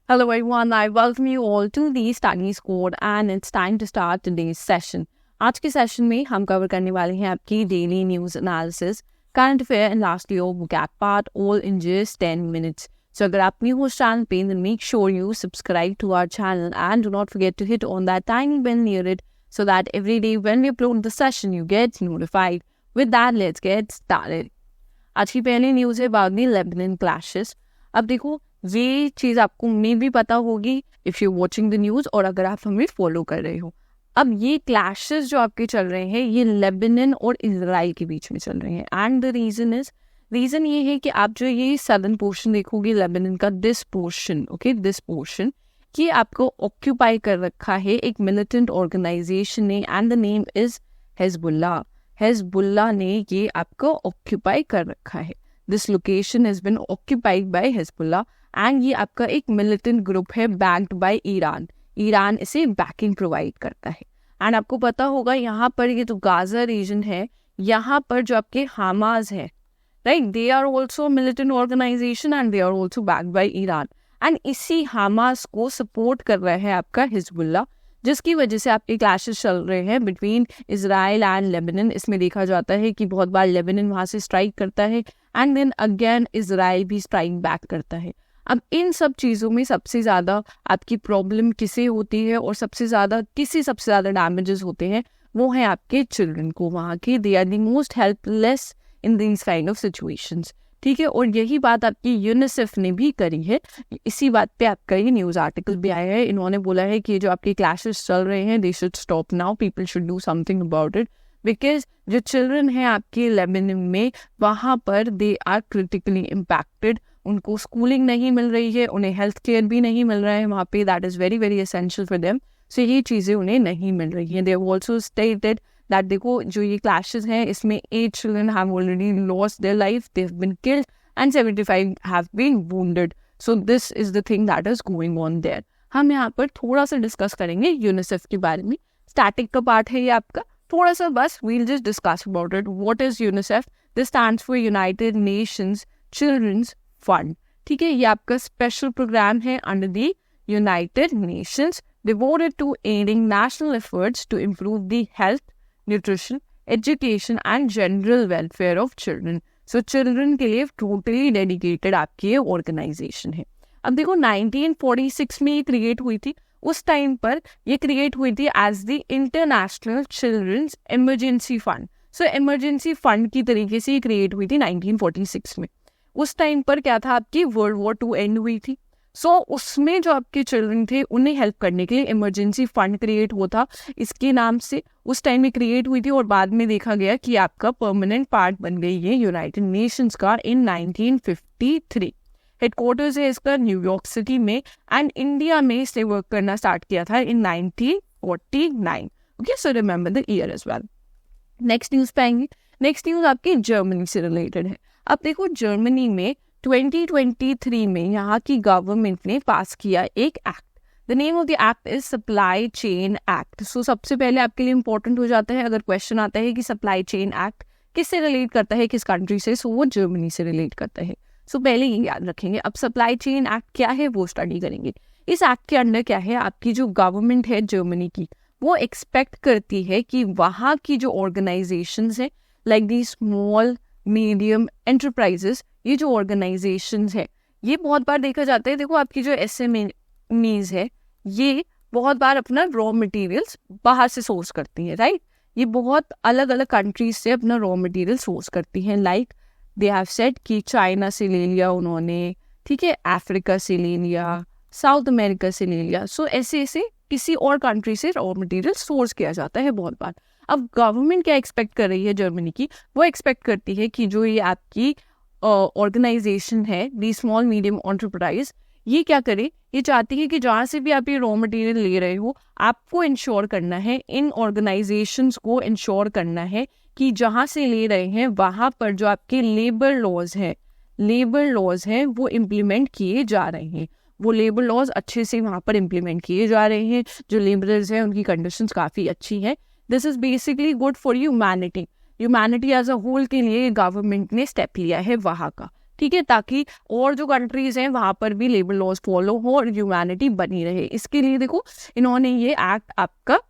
Hello everyone, I welcome you all to the Study Squad and it's time to start today's session. आज के session में हम cover करने वाले हैं आपकी daily news analysis, current affair and lastly your vocab part all in just 10 minutes. So अगर आप न्यू हो चैनल पे then make sure you subscribe to our channel and do not forget to hit on that tiny bell near it so that every day when we upload the session you get notified. With that, let's get started. आज की पहली news है about the Lebanon clashes. अब देखो ये चीज़ आपको मे भी पता होगी if you watching the news और अगर आप हमें फॉलो कर रहे हो. अब ये क्लैशेस जो आपके चल रहे हैं ये लेबनान और इजराइल के बीच में चल रहे हैं एंड द रीज़न ये है कि आप जो ये सदर्न पोर्शन देखोगे लेबनान का दिस पोर्शन कि आपको ऑक्यूपाई कर रखा है एक मिलिटेंट ऑर्गेनाइजेशन ने and the name is Hezbollah ने ये आपको ऑक्यूपाई कर रखा है. This location has been occupied by Hezbollah and ये आपका एक मिलिटेंट ग्रुप है बैक्ड बाय ईरान इसे बैकिंग प्रोवाइड करता है. एंड आपको पता होगा यहाँ पर ये जो गाजा रीजन है यहाँ पर जो आपके हमास है right, they are also militant organisation and they are also backed by Iran and इसी हमास को सपोर्ट कर रहा है आपका हिजबुल्ला, जिसकी वजह से आपके क्लैशेस चल रहे हैं बिटवीन इजराइल एंड लेबनान. इसमें देखा जाता है कि बहुत बार लेबनान वहाँ से स्ट्राइक करता है एंड देन अगेन इजराइल भी स्ट्राइक बैक करता है. अब इन सब चीज़ों में सबसे ज़्यादा आपकी प्रॉब्लम किसे होती है और सबसे ज़्यादा डैमेजेस होते हैं वो हैं आपके चिल्ड्रन को. वहाँ के they are the most helpless in these kind of situations. ठीक है, और यही बात आपकी यूनिसेफ ने भी करी है. इसी बात पे आपका ये न्यूज़ आर्टिकल भी आया है. इन्होंने बोला है कि जो आपके क्लैशेस चल रहे हैं they should stop now, people should do something about it because जो चिल्ड्रन हैं आपके लेबनान में वहाँ पर दे आर क्रिटिकली इम्पैक्टेड. उनको स्कूलिंग नहीं मिल रही है, उन्हें हेल्थ केयर भी नहीं मिल रहा है वहाँ पे, that is very very essential for them. So ये चीज़ें उन्हें नहीं मिल रही हैं. They have also stated that देखो जो ये क्लैशेस हैं इसमें 8 children have already lost their life, they have been killed and 75 have been wounded. So this is the thing that is going on there. हम यहाँ पर थोड़ा सा डिस्कस करेंगे यूनिसेफ के बारे में. स्टैटिक का पार्ट है ये आपका, थोड़ा सा बस we'll just discuss about it. What is UNICEF? This stands for United Nations Children's Fund. ठीक है, ये आपका स्पेशल प्रोग्राम है under the United Nations devoted to aiding national efforts to improve the health, nutrition, education and general welfare of children. So children के लिए totally dedicated आपकी ये organisation है. अब देखो 1946 में ये क्रिएट हुई थी. उस टाइम पर ये क्रिएट हुई थी as the international children's emergency fund. So emergency fund की तरीके से ये क्रिएट हुई थी 1946 में. उस टाइम पर क्या था आपकी वर्ल्ड वॉर 2 एंड हुई थी. सो उसमें जो आपके चिल्ड्रन थे उन्हें हेल्प करने के लिए इमरजेंसी फंड क्रिएट हुआ था. इसके नाम से उस टाइम में क्रिएट हुई थी और बाद में देखा गया कि आपका परमानेंट पार्ट बन गई है यूनाइटेड नेशंस का इन 1953. हेडक्वार्टर्स है इसका न्यूयॉर्क सिटी में एंड इंडिया में इसने वर्क करना स्टार्ट किया था in 1949. Okay, so remember the year as well. Next news पे आएंगे. नेक्स्ट न्यूज़ आपकी जर्मनी से रिलेटेड है. अब देखो जर्मनी में 2023 में यहाँ की गवर्नमेंट ने पास किया एक act. The name of the act is supply chain act. So सबसे पहले आपके लिए इंपॉर्टेंट हो जाता है अगर क्वेश्चन आता है कि सप्लाई चेन एक्ट किससे रिलेट करता है, किस कंट्री से, सो वो जर्मनी से रिलेट करता है. सो पहले ये याद रखेंगे. अब सप्लाई चेन एक्ट क्या है वो स्टडी करेंगे. इस एक्ट के अंडर क्या है, आपकी जो गवर्नमेंट है जर्मनी की वो एक्सपेक्ट करती है कि वहाँ की जो ऑर्गेनाइजेशंस है like the small medium enterprises, ये जो ऑर्गेनाइजेशंस है ये बहुत बार देखा जाता है. देखो आपकी जो SMEs है ये बहुत बार अपना रॉ मटेरियल्स बाहर से सोर्स करती हैं राइट. ये बहुत अलग अलग कंट्रीज से अपना रॉ मटेरियल सोर्स करती हैं. लाइक दे हैव सेड कि चाइना से ले लिया उन्होंने, ठीक है, अफ्रीका से ले लिया, साउथ अमेरिका से ले लिया. सो ऐसे किसी और कंट्री से रॉ मटेरियल सोर्स किया जाता है बहुत बार. अब गवर्नमेंट क्या एक्सपेक्ट कर रही है जर्मनी की, वो एक्सपेक्ट करती है कि जो ये आपकी ऑर्गेनाइजेशन है दी स्मॉल मीडियम एंटरप्राइज, ये क्या करे, ये चाहती है कि जहाँ से भी आप ये रॉ मटेरियल ले रहे हो आपको इंश्योर करना है, इन ऑर्गेनाइजेशंस को इंश्योर करना है कि जहाँ से ले रहे हैं वहाँ पर जो आपके लेबर लॉज हैं वो इम्प्लीमेंट किए जा रहे हैं. वो लेबर लॉज अच्छे से वहाँ पर इम्प्लीमेंट किए जा रहे हैं. जो लेबरर्स हैं उनकी कंडीशंस काफ़ी अच्छी हैं. This is basically good for humanity as a whole के लिए गवर्नमेंट ने स्टेप लिया है वहाँ का. ठीक है, ताकि और जो कंट्रीज हैं वहां पर भी लेबर लॉज फॉलो हो और ह्यूमैनिटी बनी रहे। इसके लिए देखो इन्होंने ये एक्ट आपका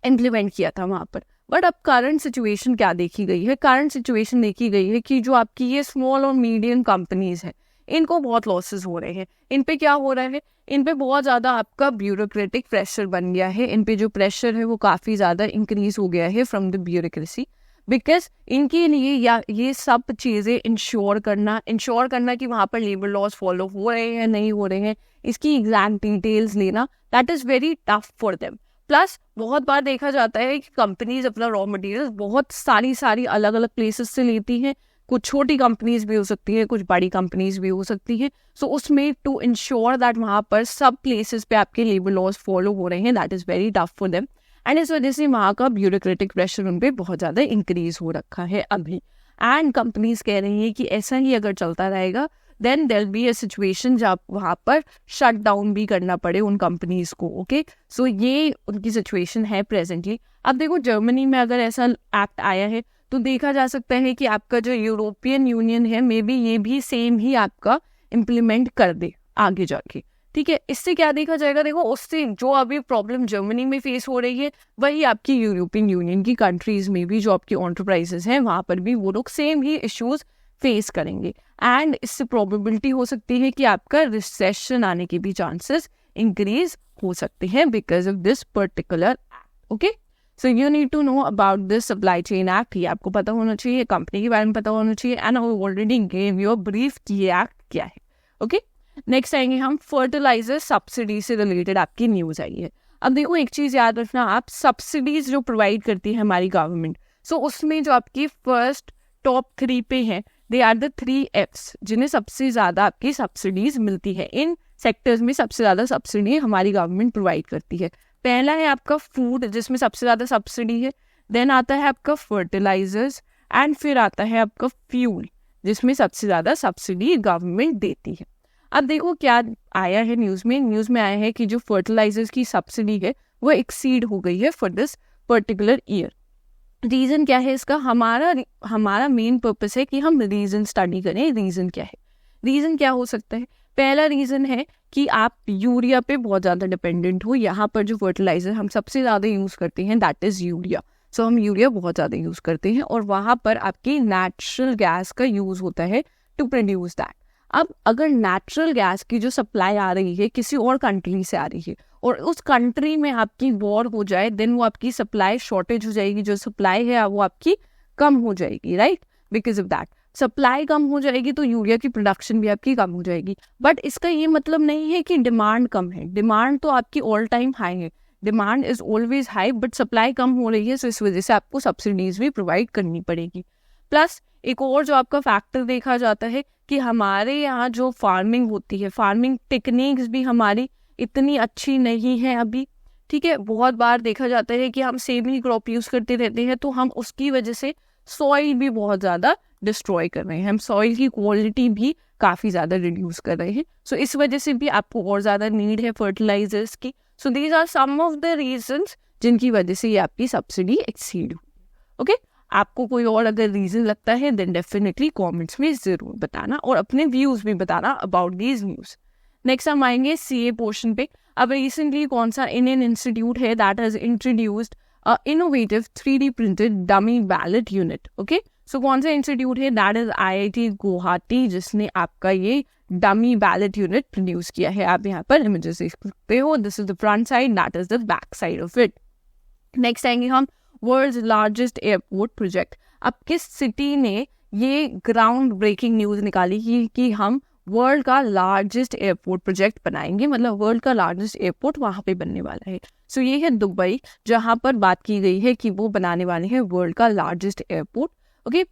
इम्प्लीमेंट किया था वहां पर। बट अब करंट सिचुएशन क्या देखी गई है? करंट सिचुएशन देखी गई है कि जो आपकी ये स्मॉल और मीडियम कंपनीज है इनको बहुत लॉसेस हो रहे हैं। इन पे क्या हो रहा है? इन पे बहुत ज़्यादा आपका ब्यूरोक्रेटिक प्रेशर बन गया है। इन पे जो प्रेशर है वो काफ़ी ज़्यादा इंक्रीज हो गया है फ्रॉम द ब्यूरोक्रेसी, बिकॉज इनके लिए या ये सब चीज़ें इंश्योर करना कि वहाँ पर लेबर लॉज फॉलो हो रहे हैं नहीं हो रहे हैं, इसकी एग्जैक्ट डिटेल्स लेना, that is very tough for them. Plus बहुत बार देखा जाता है कि कंपनीज अपना रॉ मटेरियल बहुत सारी अलग अलग प्लेसेस से लेती हैं। कुछ छोटी कंपनीज भी हो सकती है, कुछ बड़ी कंपनीज भी हो सकती है। सो उसमें टू इंश्योर दैट वहाँ पर सब प्लेसेस पे आपके लेबर लॉज फॉलो हो रहे हैं, that is very tough for them. And इस वजह से वहाँ का ब्यूरोक्रेटिक प्रेशर उन पर बहुत ज़्यादा इंक्रीज हो रखा है अभी। एंड कंपनीज कह रही हैं कि ऐसा ही अगर चलता रहेगा then there be a situation जब वहाँ पर शट डाउन भी करना पड़े उन कंपनीज को। ओके, सो ये उनकी सिचुएशन है प्रेजेंटली। अब देखो जर्मनी में अगर ऐसा एक्ट आया है तो देखा जा सकता है कि आपका जो यूरोपियन यूनियन है मे बी ये भी सेम ही आपका इम्प्लीमेंट कर दे आगे जाके। ठीक है, इससे क्या देखा जाएगा? देखो उससे जो अभी प्रॉब्लम जर्मनी में फेस हो रही है वही आपकी यूरोपियन यूनियन की कंट्रीज में भी जो आपकी एंटरप्राइजेस हैं वहां पर भी वो लोग सेम ही इश्यूज फेस करेंगे। एंड इससे प्रोबेबिलिटी हो सकती है कि आपका रिसेशन आने के भी चांसेस इंक्रीज हो सकते हैं because of this particular act. Okay, so you need to know about this supply chain act. ये आपको पता होना चाहिए, कंपनी के बारे में पता होना चाहिए। And I already give you a brief कि ये एक्ट क्या है। ओके, नेक्स्ट आएंगे हम फर्टिलाइजर सब्सिडी से रिलेटेड आपकी न्यूज आई है। अब देखो एक चीज याद रखना, आप सब्सिडीज जो प्रोवाइड करती है हमारी गवर्नमेंट, सो उसमें जो आपकी फर्स्ट टॉप 3 पे है, दे आर द 3 Fs जिन्हें सबसे ज्यादा आपकी सब्सिडीज मिलती है। इन सेक्टर्स में सबसे ज्यादा सब्सिडी हमारी गवर्नमेंट प्रोवाइड करती है। पहला है आपका फूड जिसमें सबसे ज्यादा सब्सिडी है, देन आता है आपका फर्टिलाइजर्स, एंड फिर आता है आपका फ्यूल जिसमें सबसे ज्यादा सब्सिडी गवर्नमेंट देती है। अब देखो क्या आया है न्यूज में आया है कि जो फर्टिलाइजर्स की सब्सिडी है वो एक्सीड हो गई है for this particular year. Reason क्या है इसका? हमारा मेन पर्पस है कि हम रीजन स्टडी करें। रीजन क्या है? रीजन क्या हो सकता है? पहला रीजन है कि आप यूरिया पे बहुत ज्यादा डिपेंडेंट हो। यहाँ पर जो फर्टिलाइजर हम सबसे ज्यादा यूज करते हैं दैट इज यूरिया। सो हम यूरिया बहुत ज्यादा यूज करते हैं और वहां पर आपकी नेचुरल गैस का यूज होता है टू प्रोड्यूस दैट। अब अगर नेचुरल गैस की जो सप्लाई आ रही है किसी और कंट्री से आ रही है और उस कंट्री में आपकी वॉर हो जाए, देन वो आपकी सप्लाई शॉर्टेज हो जाएगी, जो सप्लाई है वो आपकी कम हो जाएगी, right? Because of that supply कम हो जाएगी तो यूरिया की प्रोडक्शन भी आपकी कम हो जाएगी। बट इसका ये मतलब नहीं है कि डिमांड कम है। डिमांड तो आपकी ऑल टाइम हाई है, demand is always high, but supply कम हो रही है, सो इस वजह से आपको सब्सिडीज भी प्रोवाइड करनी पड़ेगी। प्लस एक और जो आपका फैक्टर देखा जाता है कि हमारे यहाँ जो फार्मिंग होती है, फार्मिंग टेक्निक्स भी हमारी इतनी अच्छी नहीं है अभी। ठीक है, बहुत बार देखा जाता है कि हम सेम ही क्रॉप यूज करते रहते हैं तो हम उसकी वजह से सॉइल भी बहुत ज्यादा डिस्ट्रॉय कर रहे हैं, हम सॉइल की क्वालिटी भी काफी ज्यादा रिड्यूस कर रहे हैं। सो इस वजह से भी आपको और ज्यादा नीड है फर्टिलाइजर्स की। So these are some of the reasons जिनकी वजह से ये आपकी सब्सिडी एक्सीड हुई। ओके, आपको कोई और अगर रीजन लगता है देन डेफिनेटली कमेंट्स में जरूर बताना और अपने व्यूज भी बताना अबाउट दीज न्यूज। नेक्स्ट हम आएंगे सीए पोर्शन पे। अब रिसेंटली कौन सा इंडियन इंस्टीट्यूट है that has introduced innovative 3D printed dummy ballot unit. Okay, so कौन सा इंस्टीट्यूट है? दैट इज IIT गुवाहाटी, जिसने आपका ये डमी बैलेट यूनिट प्रोड्यूस किया है। आप यहाँ पर इमेजेस देख सकते हो, this is the front side, that is the back side of it. Next आएंगे हम वर्ल्ड्स लार्जेस्ट एयरपोर्ट प्रोजेक्ट। अब किस सिटी ने ये ग्राउंड ब्रेकिंग न्यूज निकाली कि हम वर्ल्ड का लार्जेस्ट एयरपोर्ट प्रोजेक्ट बनाएंगे, मतलब वर्ल्ड का लार्जेस्ट एयरपोर्ट वहां पे बनने वाला है। सो ये है दुबई, जहां पर बात की गई है कि वो बनाने वाले हैं वर्ल्ड का largest airport. Okay,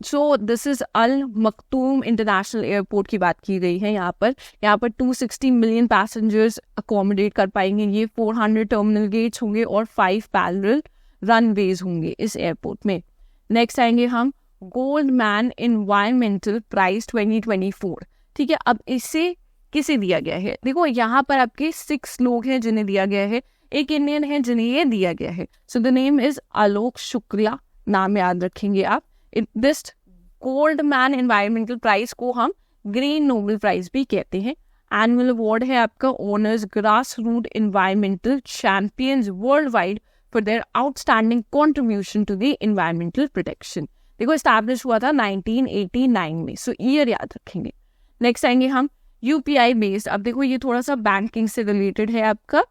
so this is all मखतूम international airport की बात की गई है। यहाँ पर 260 मिलियन पैसेंजर्स अकोमोडेट कर पाएंगे। ये 400 टर्मिनल गेट्स होंगे और 5 पैरेलल रनवेज होंगे इस एयरपोर्ट में। नेक्स्ट आएंगे हम गोल्डमैन एनवायरमेंटल प्राइज 2024। ठीक है, अब इसे किसे दिया गया है? देखो यहाँ पर आपके 6 लोग हैं जिन्हें दिया गया है, एक इंडियन है जिन्हें ये दिया गया है। So the name is Alok Shukla, नाम याद रखेंगे आप। This Goldman environmental prize को हम ग्रीन नोबल प्राइज भी कहते हैं। एनुअल अवार्ड है आपका honours grass root environmental champions worldwide for their outstanding contribution to the environmental protection. देखो स्टैब्लिश हुआ था 1989 में, सो ईयर याद रखेंगे। नेक्स्ट आएंगे हम यूपीआई बेस्ड। अब देखो ये थोड़ा सा बैंकिंग से रिलेटेड है आपका,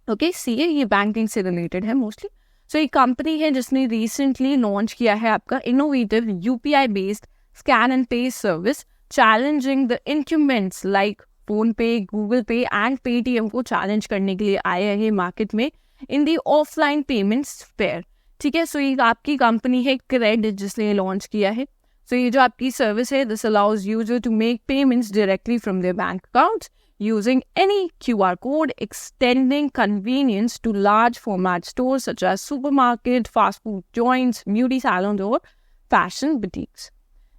ओके सीए ये बैंकिंग से रिलेटेड है मोस्टली। सो एक कंपनी है जिसने रिसेंटली लॉन्च किया है आपका innovative UPI based scan and pay service, challenging the incumbents like PhonePe, Google Pay and Paytm को चैलेंज करने के लिए आया है मार्केट में in the offline payments fair. ठीक है, सो ये आपकी कंपनी है क्रेडिट जिसने लॉन्च किया है। सो ये जो आपकी सर्विस है, this allows user to make payments directly from their bank accounts using any QR code, extending convenience to large format stores such as supermarket, fast food joints, beauty salons और fashion boutiques.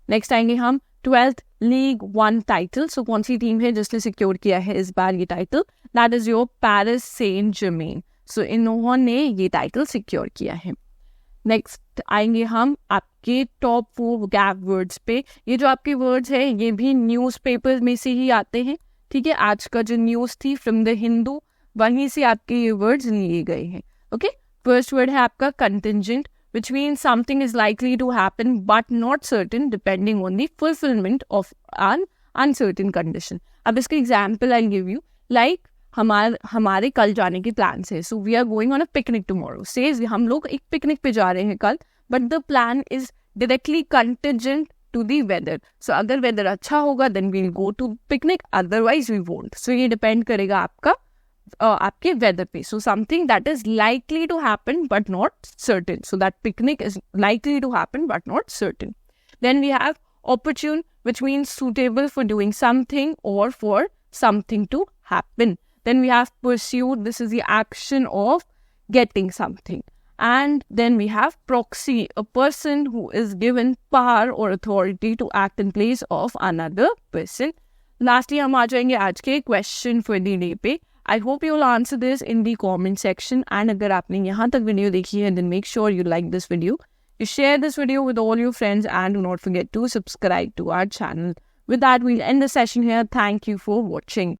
Next आएंगे हम 12th League One title. So कौन सी team है जिसने secure किया है इस बार ये title? That is your Paris Saint-Germain. So इन्होंने ये टाइटल सिक्योर किया है। नेक्स्ट आएंगे हम आपके टॉप 4 गैप वर्ड्स पे। ये जो आपके वर्ड्स है ये भी न्यूज़पेपर में से ही आते हैं। ठीक है, आज का जो न्यूज़ थी फ्रॉम द हिंदू, वहीं से आपके ये वर्ड्स लिए गए हैं। ओके, फर्स्ट वर्ड है आपका contingent, which means something is likely to happen but not certain depending on the fulfilment of an uncertain condition. अब इसका example I give you, like हमारे कल जाने के प्लान है। So we are going on a picnic tomorrow, says हम लोग एक पिकनिक पे जा रहे हैं कल, but the plan is directly contingent to the weather. So अगर weather अच्छा होगा then we'll go to picnic, otherwise we won't. So ये depend करेगा आपके weather पे. So something that is likely to happen but not certain. So that picnic is likely to happen but not certain. Then we have opportune, which means suitable for doing something or for something to happen. Then we have pursued. This is the action of getting something. And then we have proxy, a person who is given power or authority to act in place of another person. Lastly, हम आ जाएंगे आज के question for the day पे. I hope you will answer this in the comment section. And अगर आपने यहाँ तक video देखी है, then make sure you like this video. You share this video with all your friends and do not forget to subscribe to our channel. With that, we'll end the session here. Thank you for watching.